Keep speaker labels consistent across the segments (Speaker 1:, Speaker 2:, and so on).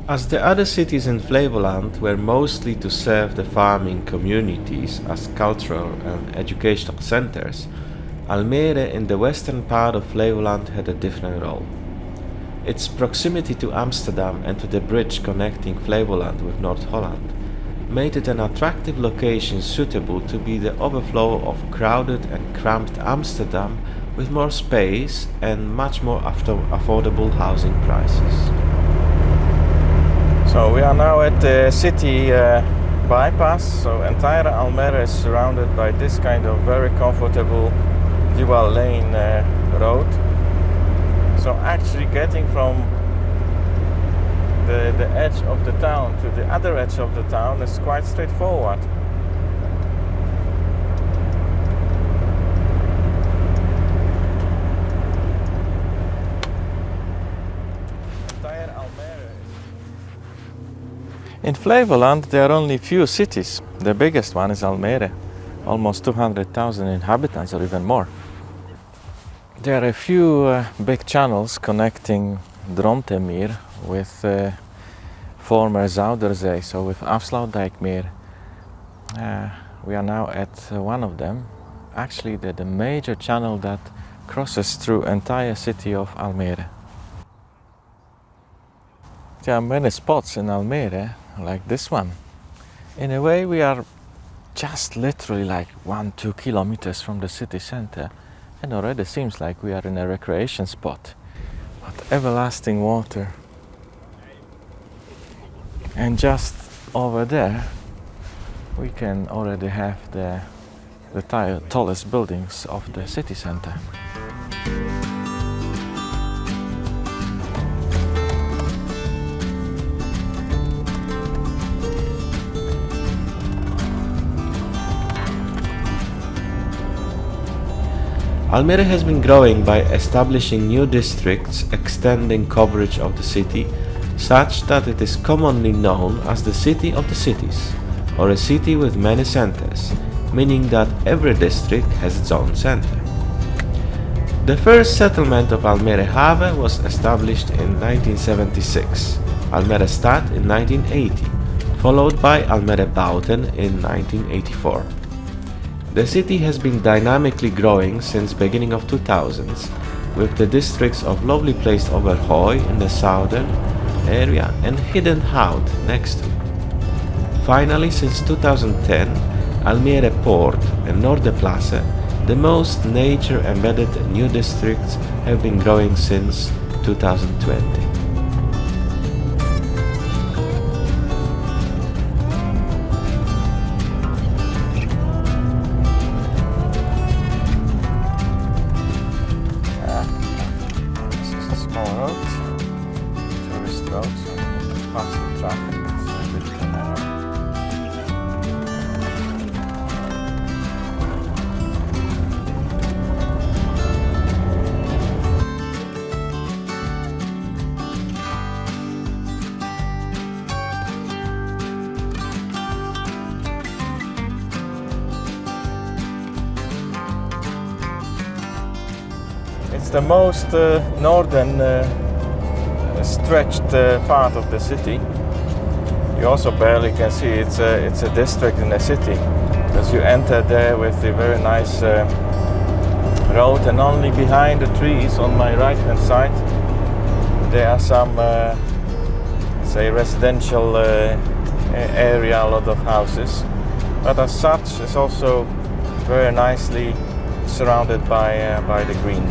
Speaker 1: As the other cities in Flevoland were mostly to serve the farming communities as cultural and educational centers, Almere in the western part of Flevoland had a different role. Its proximity to Amsterdam and to the bridge connecting Flevoland with North Holland made it an attractive location suitable to be the overflow of crowded and cramped Amsterdam with more space and much more affordable housing prices.
Speaker 2: So we are now at the city bypass, so entire Almere is surrounded by this kind of very comfortable dual lane road. So actually getting from the edge of the town to the other edge of the town is quite straightforward. In Flevoland there are only few cities. The biggest one is Almere, almost 200,000 inhabitants or even more. There are a few big channels connecting Dronthemeer with former Zuiderzee, so with Afsluitdijkmeer. We are now at one of them, actually the major channel that crosses through entire city of Almere. There are many spots in Almere, like this one. In a way we are just literally like 1-2 kilometers from the city center, and already seems like we are in a recreation spot. But everlasting water. And just over there we can already have the tallest buildings of the city center.
Speaker 1: Almere has been growing by establishing new districts extending coverage of the city, such that it is commonly known as the city of the cities, or a city with many centers, meaning that every district has its own center. The first settlement of Almere Haven was established in 1976, Almere Stad in 1980, followed by Almere Buiten in 1984. The city has been dynamically growing since beginning of 2000s, with the districts of lovely place Overhooy in the southern area and Hidden Hout next to. Finally, since 2010, Almere Poort and Noorderplassen, the most nature-embedded new districts, have been growing since 2020. It's the most northern stretched part of the city. You also barely can see it's a district in the city, because you enter there with a very nice road, and only behind the trees on my right hand side there are some say residential area, a lot of houses, but as such it's also very nicely surrounded by the green.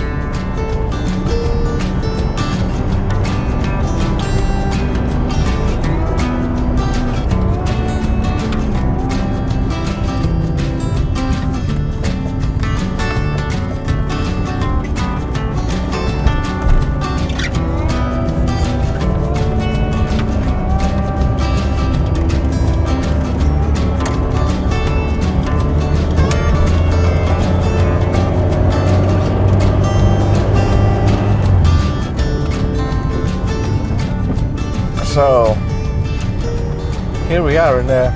Speaker 1: So here we are in a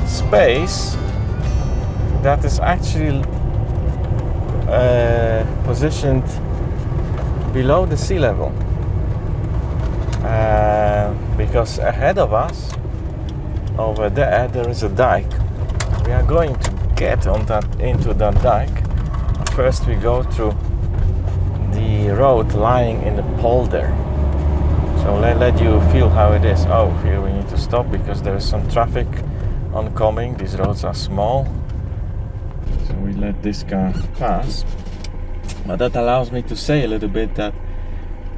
Speaker 1: space that is actually positioned below the sea level.
Speaker 2: because ahead of us, over there is a dike. We are going to get into that dike. First we go through the road lying in the polder. So let you feel how it is. Oh, here we need to stop because there is some traffic oncoming. These roads are small. So we let this car pass. But that allows me to say a little bit that,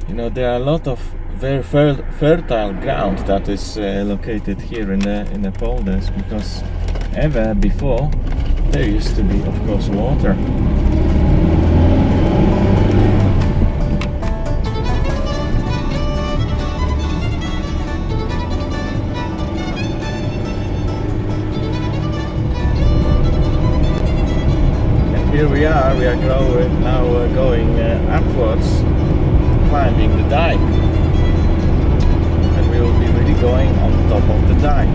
Speaker 2: you know, there are a lot of very fertile ground that is located here in the polders, because ever before there used to be, of course, water. And here we are going upwards, climbing the dike. And we will be really going on top of the dike.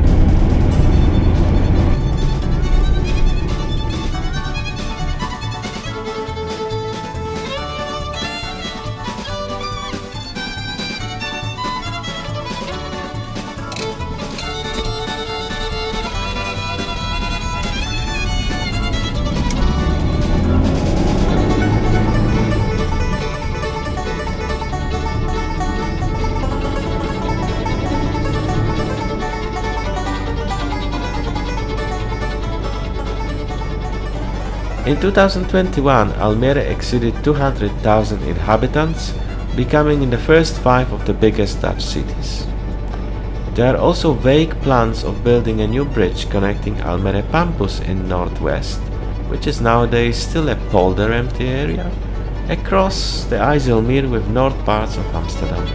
Speaker 1: In 2021, Almere exceeded 200,000 inhabitants, becoming in the first 5 of the biggest Dutch cities. There are also vague plans of building a new bridge connecting Almere Pampus in northwest, which is nowadays still a polder empty area, across the IJsselmeer with north parts of Amsterdam.